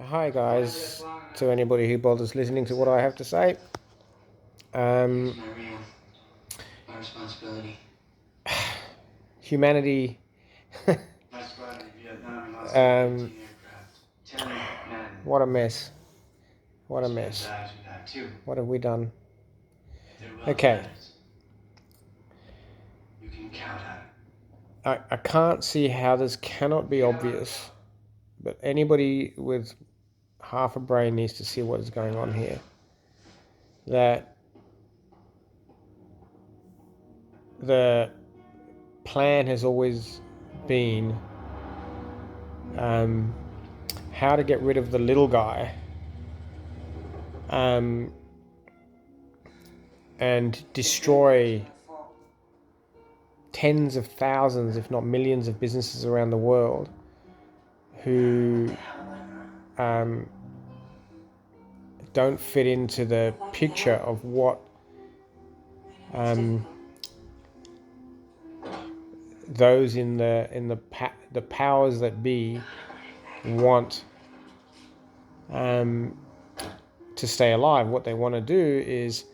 Hi guys, to anybody who bothers listening to what I have to say. Um, My responsibility. Humanity. I survived in Vietnam and lost um, 15 aircraft. 10 men. what a mess. What a Spent mess. lives with that too. What have we done? If they're well Okay, managed, you can count on it. I can't see how this cannot be obvious, but anybody with half a brain needs to see what is going on here. That the plan has always been how to get rid of the little guy and destroy tens of thousands, if not millions, of businesses around the world who don't fit into the picture of what those in the powers that be want to stay alive. What they want to do is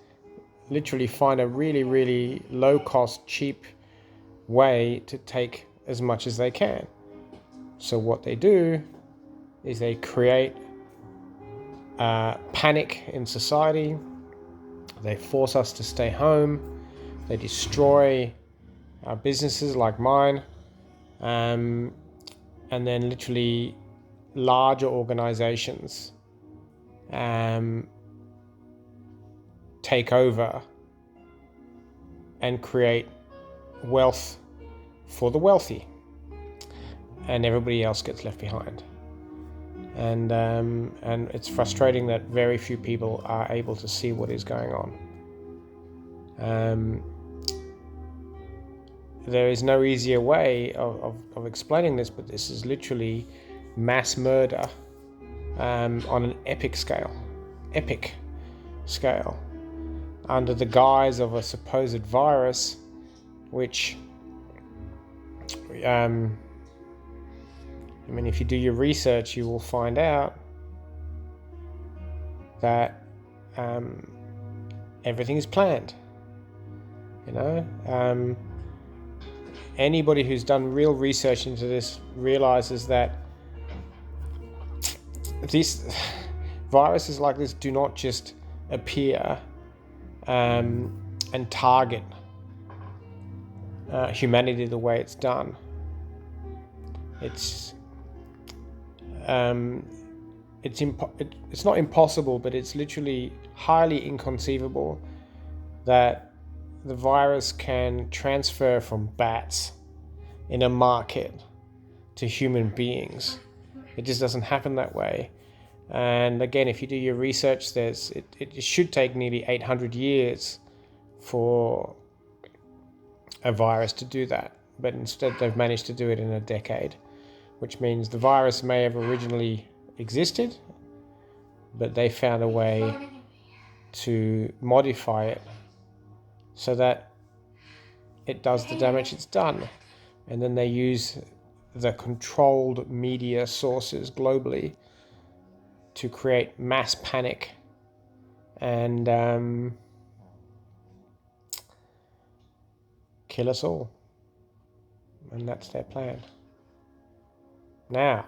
literally find a really, really low cost, cheap way to take as much as they can. So what they do is they create panic in society. They force us to stay home. They destroy our businesses like mine. And then literally larger organizations take over and create wealth for the wealthy, and everybody else gets left behind. And it's frustrating that very few people are able to see what is going on. There is no easier way of explaining this, but this is literally mass murder on an epic scale, under the guise of a supposed virus, which, if you do your research, you will find out that everything is planned. Anybody who's done real research into this realizes that these viruses like this do not just appear and target humanity the way it's done. It's not impossible, but it's literally highly inconceivable that the virus can transfer from bats in a market to human beings. It just doesn't happen that way. And again, if you do your research, it should take nearly 800 years for a virus to do that. But instead, they've managed to do it in a decade, which means the virus may have originally existed, but they found a way to modify it so that it does the damage it's done. And then they use the controlled media sources globally to create mass panic and kill us all. And that's their plan. Now,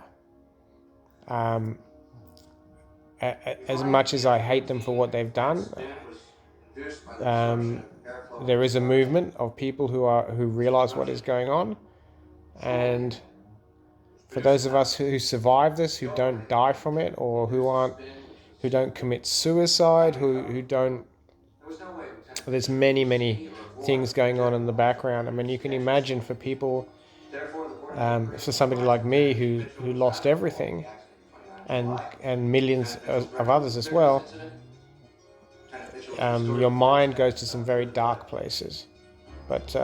as much as I hate them for what they've done, there is a movement of people who realize what is going on, and for those of us who survive this, who don't die from it, or who don't commit suicide, who don't, there's many things going on in the background. I mean, you can imagine for people, for somebody like me who lost everything, and millions of others as well, your mind goes to some very dark places. But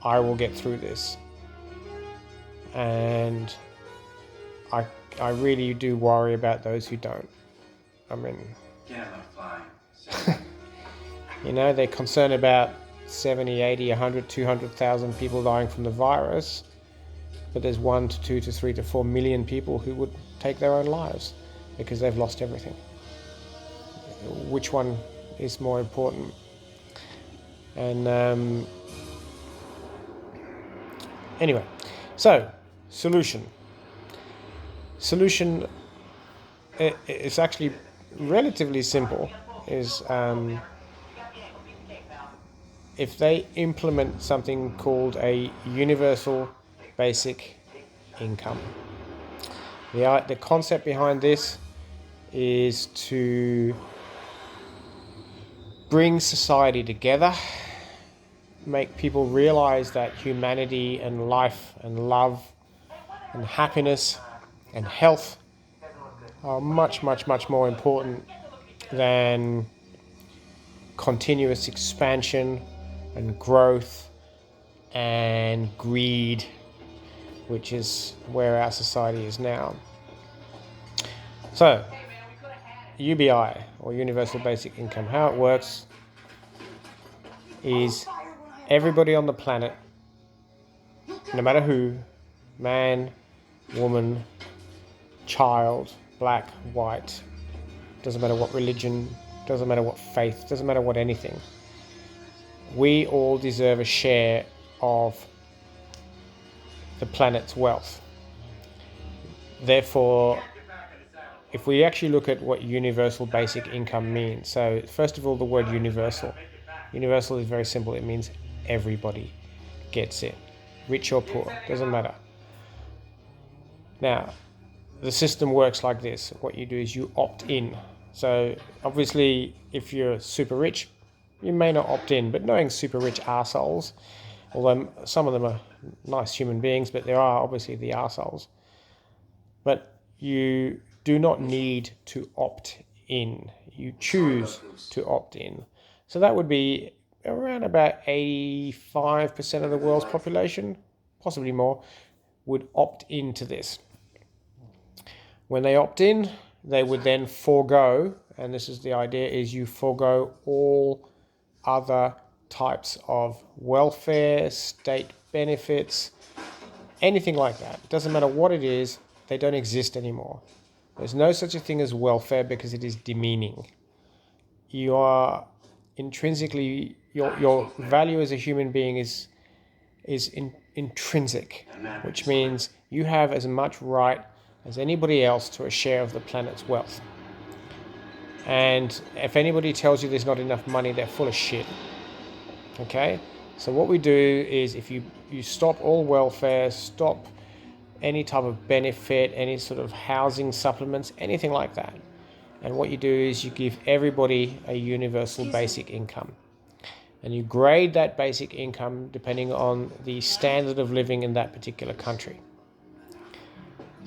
I will get through this. And I really do worry about those who don't. I mean, they're concerned about 70, 80, 100, 200,000 people dying from the virus. but there's 1 to 2 to 3 to 4 million people who would take their own lives because they've lost everything. Which one is more important? And anyway, so solution it's actually relatively simple. Is if they implement something called a universal basic income. The concept behind this is to bring society together, make people realize that humanity and life and love and happiness and health are much, much, much more important than continuous expansion and growth and greed, which is where our society is now. So, UBI, or Universal Basic Income, how it works is everybody on the planet, no matter who, man, woman, child, black, white, doesn't matter what religion, doesn't matter what faith, doesn't matter what anything, we all deserve a share of the planet's wealth. Therefore, if we actually look at what universal basic income means, so first of all, the word universal. Universal is very simple. It means everybody gets it, rich or poor, doesn't matter. Now, the system works like this. What you do is you opt in. So obviously, if you're super rich, you may not opt in, but knowing super rich arseholes, although some of them are nice human beings, but there are obviously the arseholes. But you do not need to opt in. You choose to opt in. So that would be around about 85% of the world's population, possibly more, would opt into this. When they opt in, they would then forego, and this is the idea, is you forego all other types of welfare, state benefits, anything like that. It doesn't matter what it is, they don't exist anymore. There's no such a thing as welfare because it is demeaning. You are intrinsically, your value as a human being is intrinsic, which means you have as much right as anybody else to a share of the planet's wealth. And if anybody tells you there's not enough money, they're full of shit. Okay? So what we do is if you stop all welfare, stop any type of benefit, any sort of housing supplements, anything like that. And what you do is you give everybody a universal basic income. And you grade that basic income depending on the standard of living in that particular country.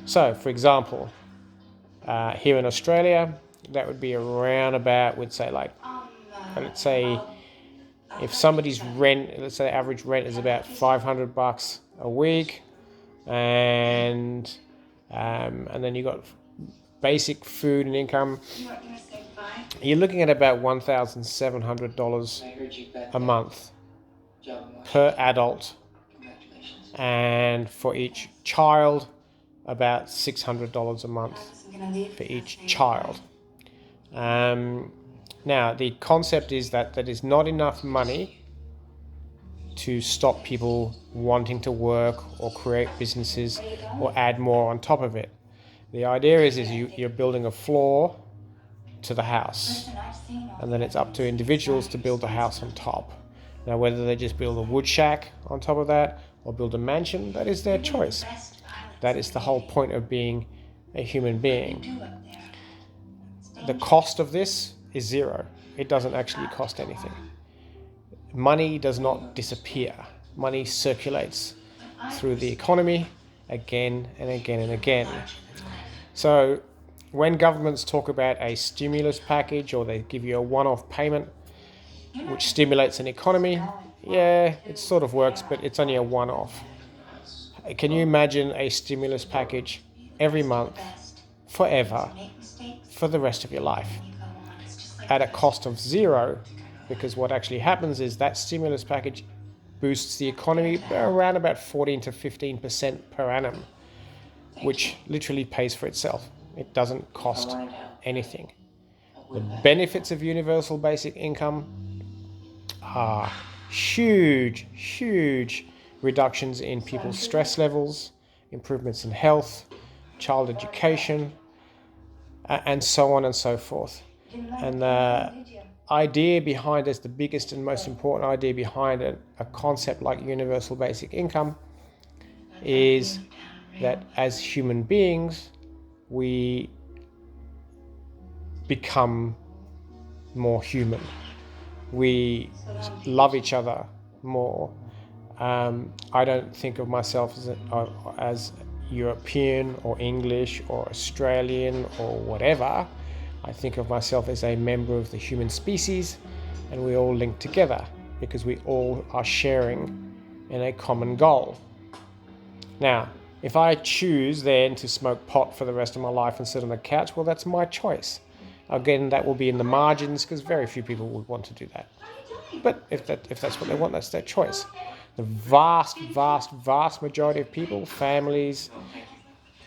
So, for example, here in Australia, that would be around about, we'd say like, let's say if somebody's rent, let's say the average rent is about $500 a week, and then you got basic food and income, you're looking at about $1,700 a month per adult, and for each child, about $600 a month for each child. Now, the concept is that is not enough money to stop people wanting to work or create businesses or add more on top of it. The idea is you're building a floor to the house, and then it's up to individuals to build the house on top. Now, whether they just build a wood shack on top of that or build a mansion, that is their choice. That is the whole point of being a human being. The cost of this is zero. It doesn't actually cost anything. Money does not disappear. Money circulates through the economy again and again and again. So when governments talk about a stimulus package, or they give you a one-off payment which stimulates an economy, yeah, it sort of works, but it's only a one-off. Can you imagine a stimulus package every month, forever, for the rest of your life, at a cost of zero? Because what actually happens is that stimulus package boosts the economy around about 14 to 15% per annum, which literally pays for itself. It doesn't cost anything. The benefits of universal basic income are huge reductions in people's stress levels, improvements in health, child education, and so on and so forth. And the idea behind this, the biggest and most important idea behind a concept like universal basic income, is that as human beings, we become more human. We love each other more. I don't think of myself as European or English or Australian or whatever. I think of myself as a member of the human species, and we all link together because we all are sharing in a common goal. Now, if I choose then to smoke pot for the rest of my life and sit on the couch, well, that's my choice. Again, that will be in the margins because very few people would want to do that. But if that's what they want, that's their choice. The vast majority of people, families,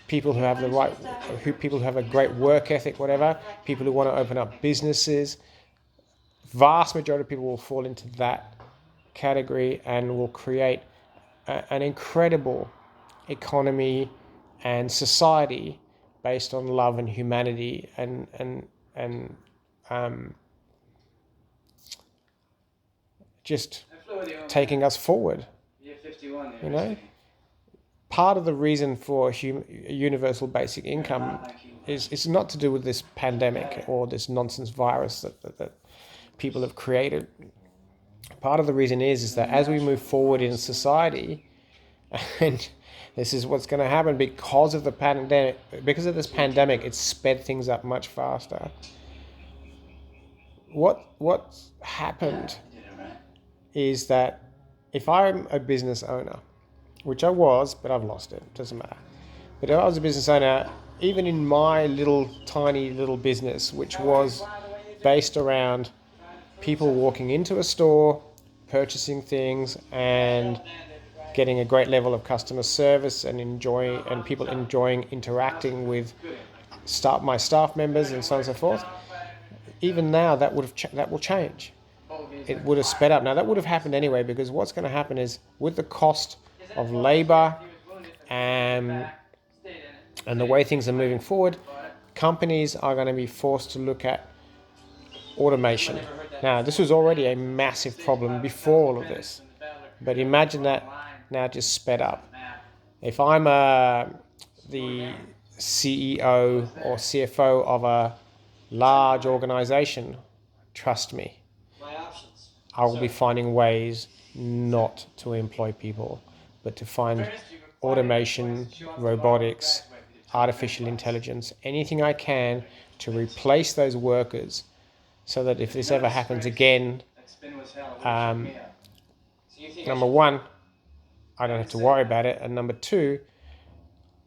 people who have people who have a great work ethic, whatever, people who want to open up businesses, vast majority of people will fall into that category and will create an incredible economy and society based on love and humanity and just taking us forward. You know, part of the reason for universal basic income is not to do with this pandemic or this nonsense virus that people have created. Part of the reason is that as we move forward in society, and this is what's going to happen because of the pandemic, because of this pandemic, it's sped things up much faster. What's happened is that if I'm a business owner, which I was, but I've lost it, doesn't matter. But if I was a business owner, even in my tiny little business, which was based around people walking into a store, purchasing things, and getting a great level of customer service and people enjoying interacting with my staff members and so on and so forth, even now that will change. It would have sped up. Now that would have happened anyway, because what's going to happen is with the cost of labor and the way things are moving forward, companies are going to be forced to look at automation. Now, this was already a massive problem before all of this, but imagine that now just sped up. If I'm the CEO or CFO of a large organization, trust me, I will be finding ways not to employ people, but to find automation, robotics, artificial intelligence, anything I can to replace those workers so that if this ever happens again, number one, I don't have to worry about it. And number two,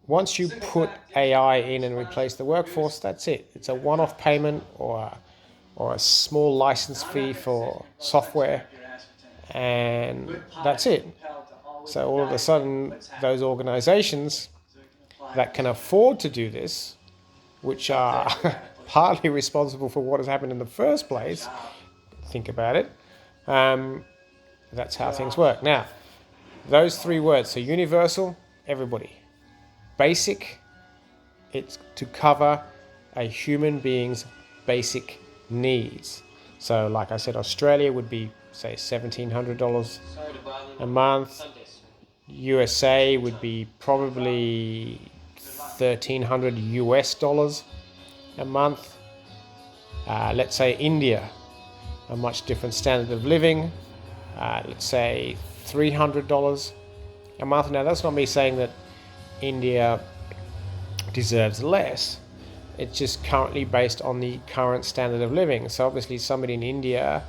once you put AI in and replace the workforce, that's it. It's a one-off payment or a small license fee for software, and that's it. So all of a sudden, those organizations that can afford to do this, which are partly responsible for what has happened in the first place, think about it, that's how things work. Now, those three words, so universal, everybody. Basic, it's to cover a human being's basic needs. So like I said, Australia would be, say, $1,700 a month. USA would be probably $1,300 US a month. Let's say India, a much different standard of living. Let's say $300 a month. Now, that's not me saying that India deserves less. It's just currently based on the current standard of living. So obviously somebody in India,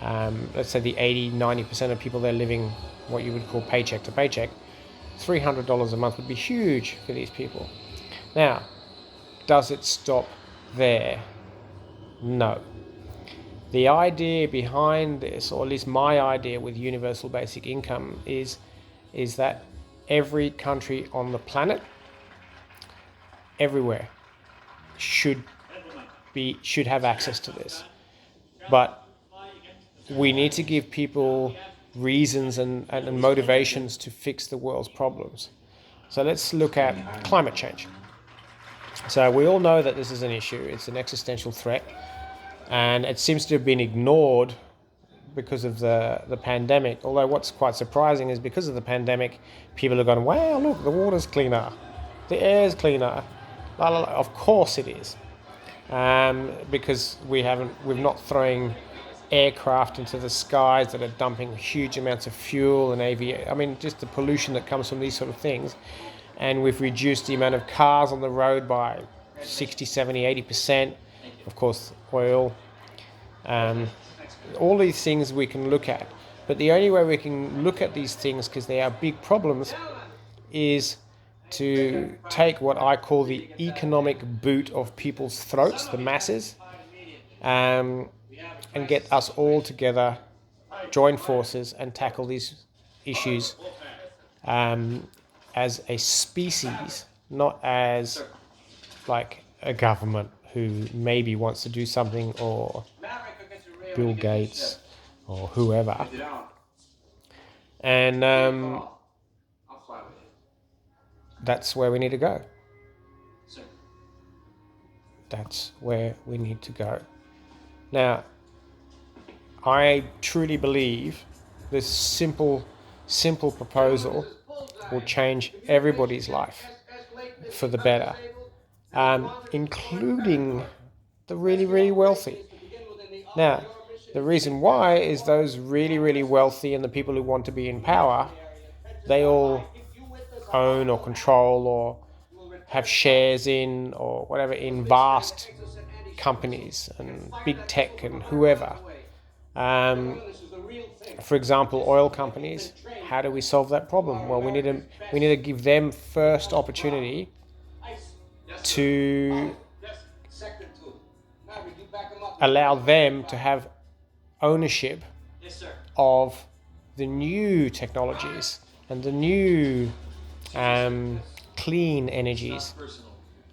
let's say the 80-90% of people there living what you would call paycheck to paycheck, $300 a month would be huge for these people. Now, does it stop there? No. The idea behind this, or at least my idea with universal basic income, is that every country on the planet, everywhere, should have access to this. But we need to give people reasons and motivations to fix the world's problems. So let's look at climate change. So we all know that this is an issue. It's an existential threat, and it seems to have been ignored because of the pandemic. Although what's quite surprising is because of the pandemic, people are going, wow, look, the water's cleaner, the air's cleaner. La, la, la. Of course it is, because we're not throwing aircraft into the skies that are dumping huge amounts of fuel and I mean, just the pollution that comes from these sort of things. And we've reduced the amount of cars on the road by 60, 70, 80%. Of course, oil. All these things we can look at. But the only way we can look at these things, because they are big problems, is to take what I call the economic boot of people's throats, the masses, and get us all together, join forces, and tackle these issues as a species, not as like a government who maybe wants to do something, or Bill Gates or whoever. And that's where we need to go. That's where we need to go. Now, I truly believe this simple proposal will change everybody's life for the better, including the really, really wealthy. Now, the reason why is those really, really wealthy and the people who want to be in power, they all own or control or have shares in or whatever in vast companies and big tech and whoever. For example, oil companies. How do we solve that problem? Well, we need to give them first opportunity to allow them to have ownership of the new technologies and the new clean energies.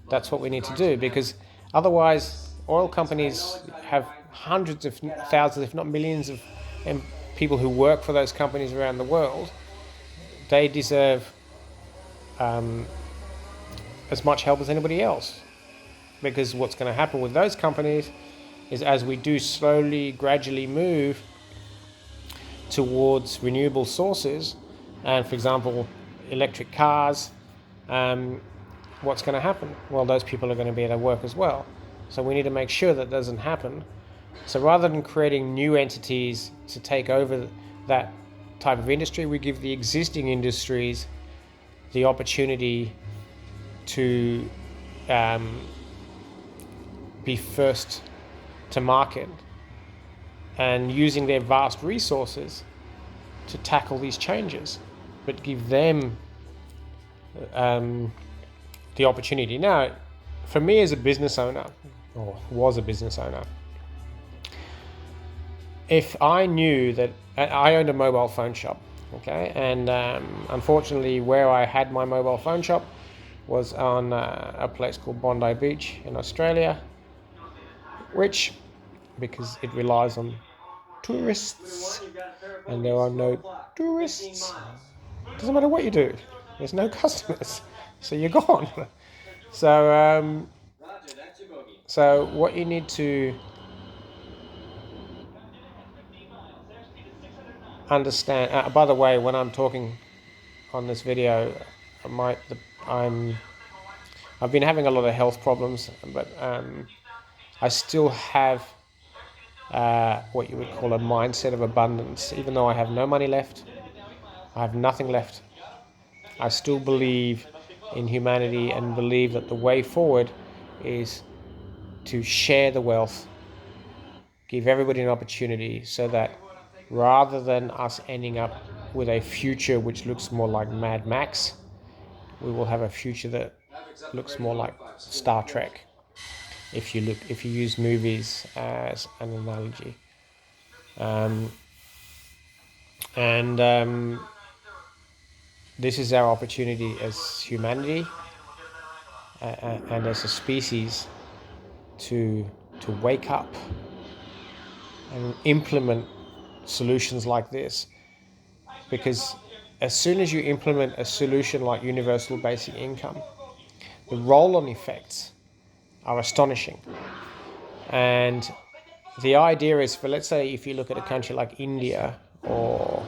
That's what we need to do, because otherwise oil companies have hundreds of thousands, if not millions of people who work for those companies around the world. They deserve as much help as anybody else, because what's going to happen with those companies is, as we do slowly, gradually move towards renewable sources, and for example, electric cars, what's going to happen? Well, those people are going to be able to work as well. So we need to make sure that doesn't happen. So rather than creating new entities to take over that type of industry, we give the existing industries the opportunity to be first to market, and using their vast resources to tackle these changes, but give them the opportunity. Now, for me as a business owner, or was a business owner, if I knew that I owned a mobile phone shop, okay, and unfortunately where I had my mobile phone shop was on a place called Bondi Beach in Australia, which, because it relies on tourists, and there are no tourists, doesn't matter what you do, there's no customers, so you're gone. So what you need to understand, by the way, when I'm talking on this video, I've been having a lot of health problems, but I still have what you would call a mindset of abundance. Even though I have no money left, I have nothing left, I still believe in humanity and believe that the way forward is to share the wealth, give everybody an opportunity, so that rather than us ending up with a future which looks more like Mad Max, we will have a future that looks more like Star Trek, if you use movies as an analogy. And this is our opportunity as humanity and as a species to wake up and implement solutions like this. Because as soon as you implement a solution like universal basic income, the roll-on effects are astonishing. And the idea is, for, let's say, if you look at a country like India or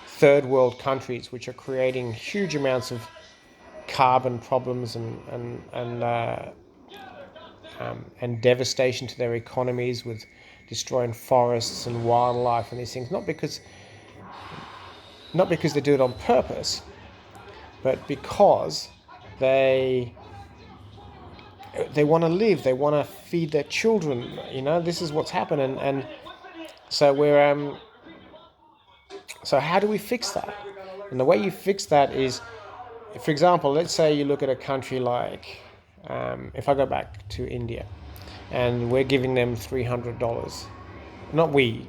third world countries which are creating huge amounts of carbon problems and devastation to their economies, with destroying forests and wildlife and these things, not because they do it on purpose, but because they want to live, they want to feed their children. This is what's happened, and so we're so how do we fix that? And the way you fix that is, for example, let's say you look at a country like, if I go back to India, and we're giving them $300. Not we,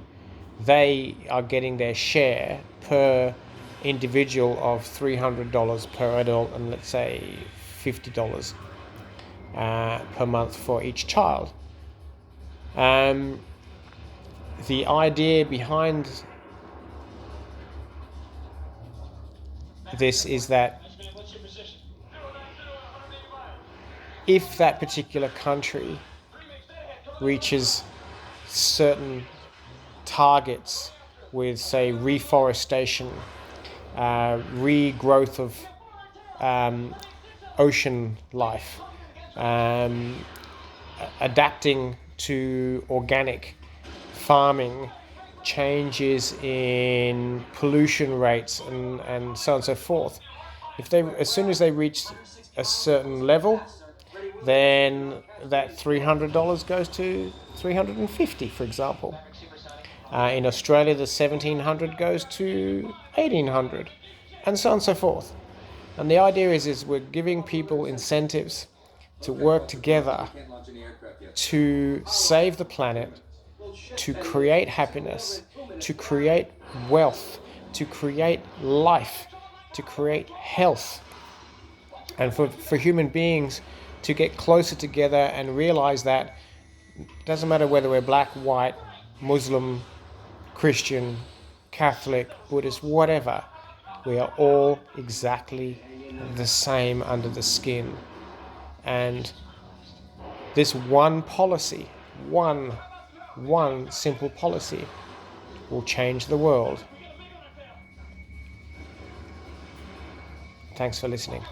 they are getting their share per individual of $300 per adult, and let's say $50 per month for each child. The idea behind this is that if that particular country reaches certain targets with, say, reforestation, regrowth of ocean life, adapting to organic farming, changes in pollution rates, and so on and so forth. As soon as they reach a certain level, then that $300 goes to $350, for example. In Australia, the $1,700 goes to $1,800, and so on and so forth. And the idea is we're giving people incentives to work together to save the planet, to create happiness, to create wealth, to create life, to create health, and for human beings to get closer together and realize that it doesn't matter whether we're black, white, Muslim, Christian, Catholic, Buddhist, whatever, we are all exactly the same under the skin. And this one policy, one simple policy, will change the world. Thanks for listening.